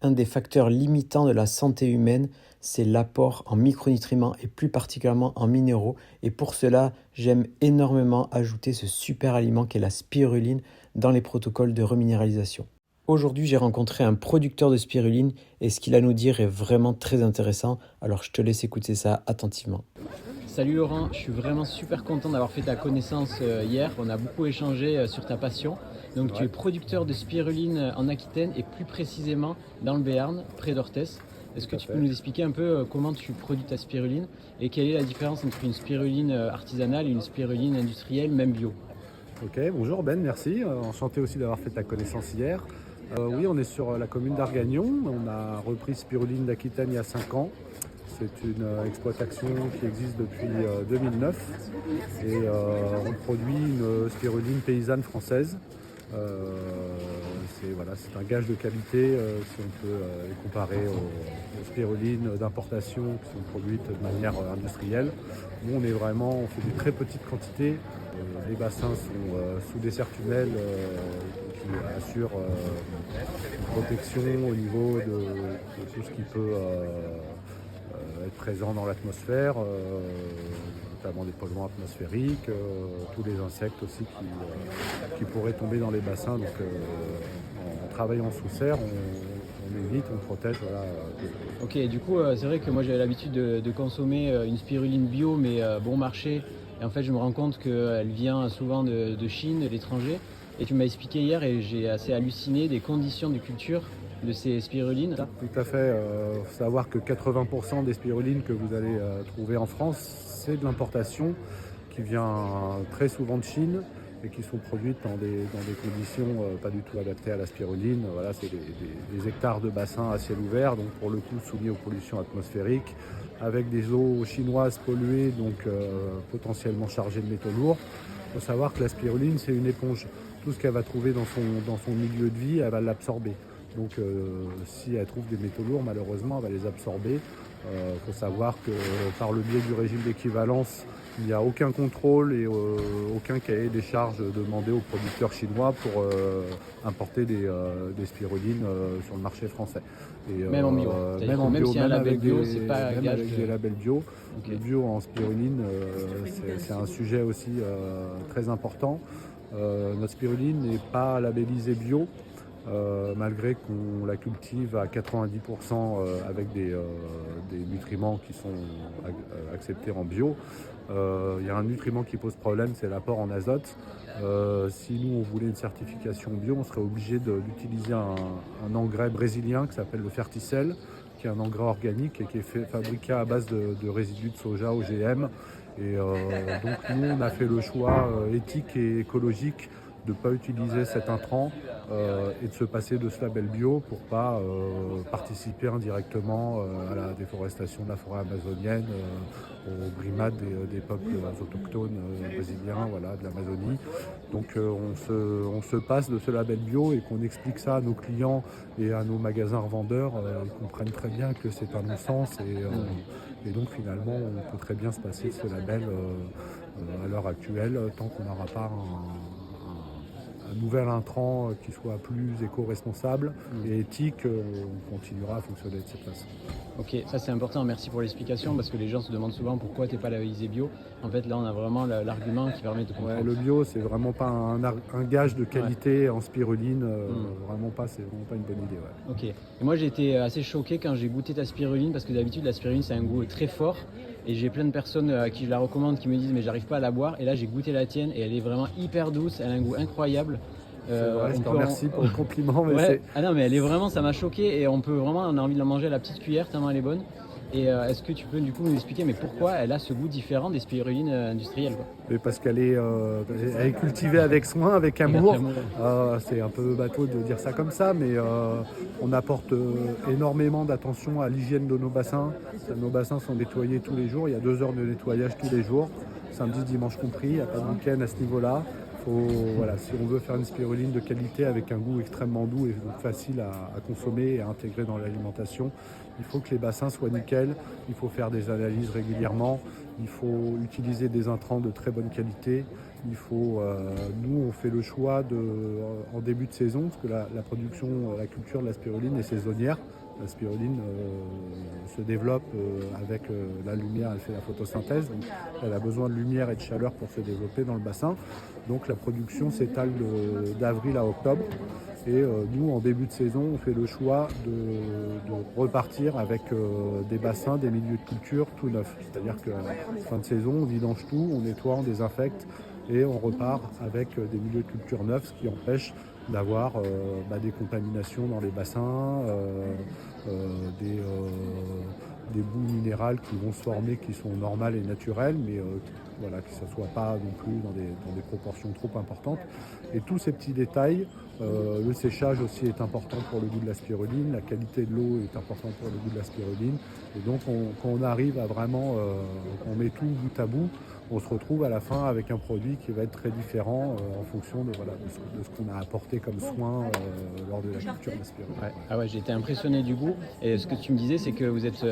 Un des facteurs limitants de la santé humaine, c'est l'apport en micronutriments et plus particulièrement en minéraux. Et pour cela, j'aime énormément ajouter ce super aliment qu'est la spiruline dans les protocoles de reminéralisation. Aujourd'hui, j'ai rencontré un producteur de spiruline et ce qu'il a à nous dire est vraiment très intéressant. Alors, je te laisse écouter ça attentivement. Salut Laurent, je suis vraiment super content d'avoir fait ta connaissance hier. On a beaucoup échangé sur ta passion. Donc tu es producteur de spiruline en Aquitaine et plus précisément dans le Béarn, près d'Orthès. Est-ce que tu peux nous expliquer un peu comment tu produis ta spiruline et quelle est la différence entre une spiruline artisanale et une spiruline industrielle, même bio? Ok, bonjour Ben, merci. Enchanté aussi d'avoir fait ta connaissance hier. Oui, on est sur la commune d'Argagnon. On a repris Spiruline d'Aquitaine il y a 5 ans. C'est une exploitation qui existe depuis 2009 et on produit une spiruline paysanne française. C'est un gage de qualité si on peut les comparer aux spirulines d'importation qui sont produites de manière industrielle. Nous, on fait des très petites quantités. Les bassins sont sous dessert tunnel qui assurent une protection au niveau de tout ce qui peut être présent dans l'atmosphère, notamment des polluants atmosphériques, tous les insectes aussi qui pourraient tomber dans les bassins. Donc en travaillant sous serre, on évite, on protège. Voilà. Ok, du coup, c'est vrai que moi j'avais l'habitude de consommer une spiruline bio, mais bon marché. Et en fait, je me rends compte qu'elle vient souvent de Chine, de l'étranger. Et tu m'as expliqué hier, et j'ai assez halluciné des conditions de culture de ces spirulines. Tout à fait. Il faut savoir que 80% des spirulines que vous allez trouver en France, c'est de l'importation qui vient très souvent de Chine et qui sont produites dans des conditions pas du tout adaptées à la spiruline. Voilà, c'est des hectares de bassins à ciel ouvert, donc pour le coup soumis aux pollutions atmosphériques, avec des eaux chinoises polluées, donc potentiellement chargées de métaux lourds. Il faut savoir que la spiruline, c'est une éponge. Tout ce qu'elle va trouver dans son milieu de vie, elle va l'absorber. Donc si elle trouve des métaux lourds, malheureusement, elle va les absorber. Faut savoir que par le biais du régime d'équivalence, il n'y a aucun contrôle et aucun cahier des charges demandé aux producteurs chinois pour importer des spirulines sur le marché français. Et, même en bio. Même si un label bio, c'est pas même avec des labels bio. Okay. Le bio en spiruline, c'est un sujet aussi très important. Notre spiruline n'est pas labellisée bio. Malgré qu'on la cultive à 90% avec des nutriments qui sont acceptés en bio, il y a un nutriment qui pose problème, c'est l'apport en azote. Si nous on voulait une certification bio, on serait obligé d'utiliser un engrais brésilien qui s'appelle le Ferticel, qui est un engrais organique et qui est fabriqué à base de résidus de soja OGM. Et donc nous on a fait le choix éthique et écologique de ne pas utiliser cet intrant et de se passer de ce label bio pour ne pas participer indirectement à la déforestation de la forêt amazonienne, aux brimades des peuples autochtones brésiliens, voilà, de l'Amazonie. Donc on se passe de ce label bio et qu'on explique ça à nos clients et à nos magasins revendeurs, ils comprennent très bien que c'est un non-sens et donc finalement on peut très bien se passer de ce label à l'heure actuelle tant qu'on n'aura pas un nouvel intrant qui soit plus éco-responsable et éthique, on continuera à fonctionner de cette façon. Ok, ça c'est important, merci pour l'explication parce que les gens se demandent souvent pourquoi tu n'es pas labellisé bio. En fait là on a vraiment l'argument qui permet de comprendre. Ouais, le bio c'est vraiment pas un gage de qualité en spiruline, vraiment pas, c'est vraiment pas une bonne idée. Ouais. Ok, et moi j'ai été assez choqué quand j'ai goûté ta spiruline parce que d'habitude la spiruline c'est un goût très fort et j'ai plein de personnes à qui je la recommande qui me disent mais j'arrive pas à la boire et là j'ai goûté la tienne et elle est vraiment hyper douce, elle a un goût incroyable. C'est vrai, je te remercie pour le compliment. Mais ouais. Ah non mais elle est vraiment, ça m'a choqué et on a envie de la manger à la petite cuillère tellement elle est bonne. Et est-ce que tu peux du coup nous expliquer mais pourquoi elle a ce goût différent des spirulines industrielles quoi? Mais parce qu'elle est cultivée avec soin, avec amour. C'est un peu bateau de dire ça comme ça, mais on apporte énormément d'attention à l'hygiène de nos bassins. Nos bassins sont nettoyés tous les jours, il y a 2 heures de nettoyage tous les jours, samedi, dimanche compris, il n'y a pas de week-end à ce niveau-là. Voilà, si on veut faire une spiruline de qualité avec un goût extrêmement doux et donc facile à consommer et à intégrer dans l'alimentation, il faut que les bassins soient nickel, il faut faire des analyses régulièrement, il faut utiliser des intrants de très bonne qualité Nous, on fait le choix en début de saison, parce que la production, la culture de la spiruline est saisonnière. La spiruline se développe avec la lumière, elle fait la photosynthèse, donc elle a besoin de lumière et de chaleur pour se développer dans le bassin. Donc la production s'étale d'avril à octobre. Et nous, en début de saison, on fait le choix de repartir avec des bassins, des milieux de culture tout neufs. C'est-à-dire qu'à la fin de saison, on vidange tout, on nettoie, on désinfecte et on repart avec des milieux de culture neufs, ce qui empêche d'avoir des contaminations dans les bassins, des boues minérales qui vont se former, qui sont normales et naturelles, mais que ça ne soit pas non plus dans des proportions trop importantes. Et tous ces petits détails, le séchage aussi est important pour le goût de la spiruline, la qualité de l'eau est importante pour le goût de la spiruline. Et donc quand on arrive à vraiment, on met tout bout à bout, on se retrouve à la fin avec un produit qui va être très différent en fonction de ce qu'on a apporté comme soin lors de la culture de la spiruline. Ouais. Ah ouais, j'ai été impressionné du goût. Et ce que tu me disais, c'est que vous êtes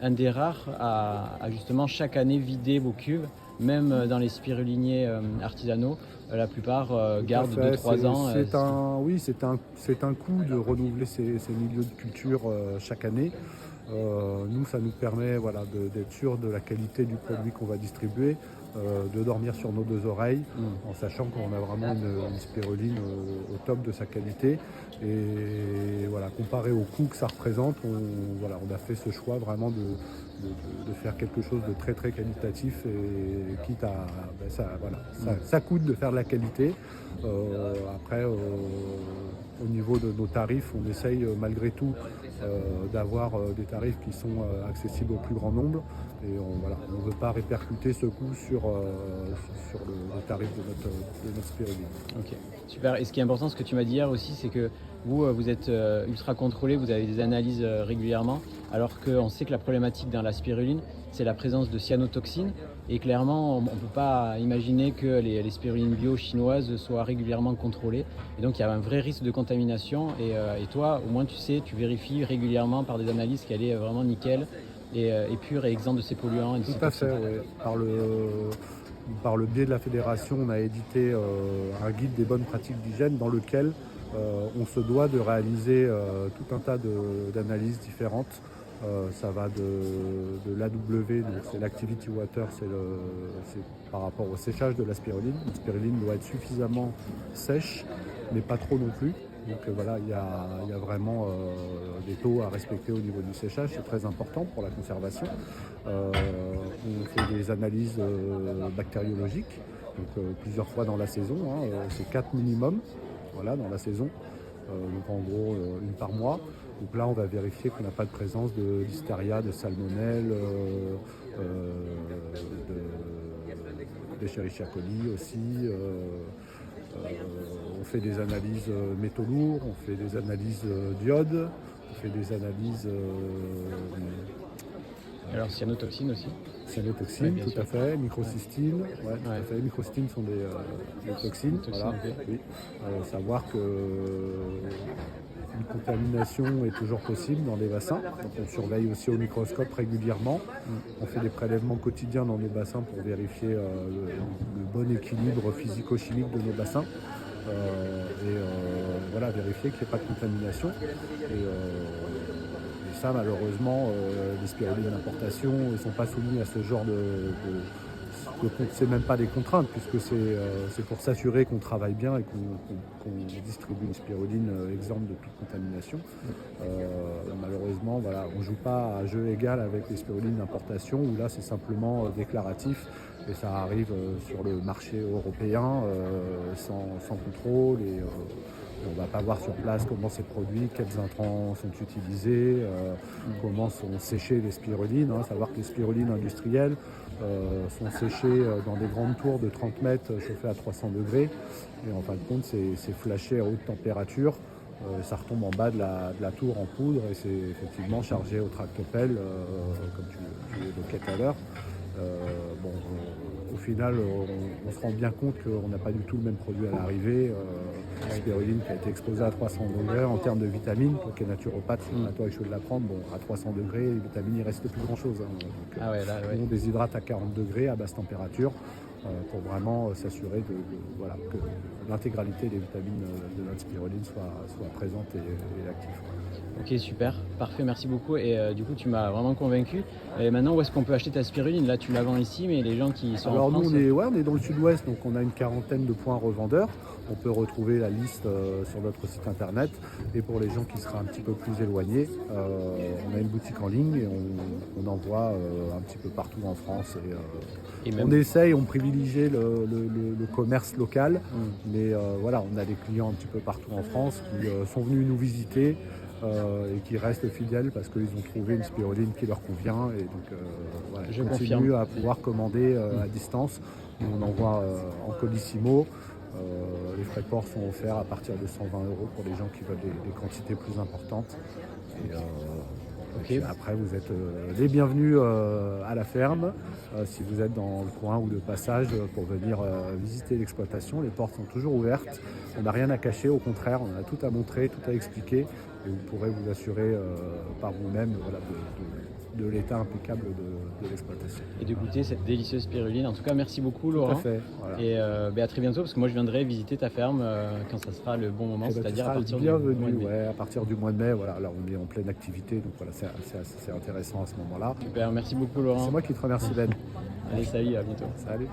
un des rares à justement chaque année vider vos cuves, même dans les spiruliniers artisanaux. La plupart gardent 2-3 ans. Oui, c'est un coût de renouveler ces milieux de culture chaque année. Nous, ça nous permet d'être sûr de la qualité du produit qu'on va distribuer, de dormir sur nos deux oreilles, en sachant qu'on a vraiment une spiruline au top de sa qualité. Et voilà, comparé au coût que ça représente, on a fait ce choix vraiment de faire quelque chose de très très qualitatif, et quitte à ça coûte de faire de la qualité. Après, au niveau de nos tarifs, on essaye malgré tout d'avoir des tarifs qui sont accessibles au plus grand nombre, et on ne veut pas répercuter ce coût sur le tarif de notre spiruline. Ok, super. Et ce qui est important, ce que tu m'as dit hier aussi, c'est que vous êtes ultra contrôlé, vous avez des analyses régulièrement, alors qu'on sait que la problématique dans la spiruline, c'est la présence de cyanotoxines. Et clairement, on ne peut pas imaginer que les spirulines bio chinoises soient régulièrement contrôlées. Et donc, il y a un vrai risque de contamination. Et toi, au moins, tu sais, tu vérifies régulièrement par des analyses qu'elle est vraiment nickel et pure et exempte de ces polluants. Et de ces Tout à toxines. fait, oui. Par le biais de la fédération, on a édité un guide des bonnes pratiques d'hygiène dans lequel on se doit de réaliser tout un tas d'analyses différentes. Ça va de l'AW, donc c'est l'Activity Water, c'est par rapport au séchage de la spiruline. La spiruline doit être suffisamment sèche, mais pas trop non plus. Donc il y a vraiment des taux à respecter au niveau du séchage, c'est très important pour la conservation. On fait des analyses bactériologiques, donc plusieurs fois dans la saison, c'est 4 minimum dans la saison. Donc en gros une par mois. Donc là on va vérifier qu'on n'a pas de présence de listeria, de salmonelle, d'Escherichia coli aussi. On fait des analyses métaux lourds, on fait des analyses d'iode, on fait des analyses Alors, cyanotoxines aussi. cyanotoxines, Oui, tout à fait, microcystines, tout à fait. Les microcystines sont des toxines. Okay. Oui. Savoir que une contamination est toujours possible dans les bassins. Donc on surveille aussi au microscope régulièrement. On fait des prélèvements quotidiens dans nos bassins pour vérifier le bon équilibre physico-chimique de nos bassins. Vérifier qu'il n'y ait pas de contamination. Et ça, malheureusement, les spirulines d'importation ne sont pas soumis à ce genre c'est même pas des contraintes, puisque c'est pour s'assurer qu'on travaille bien et qu'on distribue une spiruline exempte de toute contamination. Malheureusement, on ne joue pas à jeu égal avec les spirulines d'importation, où là c'est simplement déclaratif, et ça arrive sur le marché européen sans contrôle, et on ne va pas voir sur place comment c'est produit, quels intrants sont utilisés, comment sont séchées les spirulines. Savoir que les spirulines industrielles sont séchées dans des grandes tours de 30 mètres chauffées à 300 degrés. Et en fin de compte, c'est flashé à haute température. Ça retombe en bas de la tour en poudre, et c'est effectivement chargé au tractopelle, comme tu évoquais tout à l'heure. Au final, on se rend bien compte qu'on n'a pas du tout le même produit à l'arrivée. La spiruline qui a été exposée à 300 degrés en termes de vitamines, pour les naturopathes, c'est à toi que je veux de l'apprendre. À 300 degrés, les vitamines, il ne reste plus grand-chose. On déshydrate à 40 degrés à basse température. pour vraiment s'assurer voilà, que l'intégralité des vitamines de notre spiruline soit présente et active. Ok, super, parfait, merci beaucoup. Et du coup, tu m'as vraiment convaincu. Et maintenant, où est-ce qu'on peut acheter ta spiruline? Là, tu la vends ici, mais les gens qui sont Alors en nous, France... on est dans le sud-ouest, donc on a une quarantaine de points revendeurs. On peut retrouver la liste sur notre site internet. Et pour les gens qui seraient un petit peu plus éloignés, on a une boutique en ligne et on envoie un petit peu partout en France. Et même... On essaye, on privilégie le commerce local, mais voilà, on a des clients un petit peu partout en France qui sont venus nous visiter et qui restent fidèles parce qu'ils ont trouvé une spiruline qui leur convient. Et donc voilà, Je on continue confirme. à pouvoir commander à distance. Nous, on envoie en colissimo. Les frais de port sont offerts à partir de 120 € pour les gens qui veulent des quantités plus importantes. Et puis après, vous êtes les bienvenus à la ferme. Si vous êtes dans le coin ou de passage pour venir visiter l'exploitation, les portes sont toujours ouvertes. On n'a rien à cacher, au contraire, on a tout à montrer, tout à expliquer. Et vous pourrez vous assurer par vous-même voilà, de l'état impeccable de l'exploitation. Et de goûter cette délicieuse spiruline. En tout cas, merci beaucoup, Laurent. Tout à fait. Voilà. Et à très bientôt, parce que moi, je viendrai visiter ta ferme quand ça sera le bon moment, c'est-à-dire à partir du mois de mai. Ouais, à partir du mois de mai. Voilà, là, on est en pleine activité, donc voilà, c'est intéressant à ce moment-là. Super, merci beaucoup, Laurent. C'est moi qui te remercie, Ben. Allez, salut, à bientôt. Salut.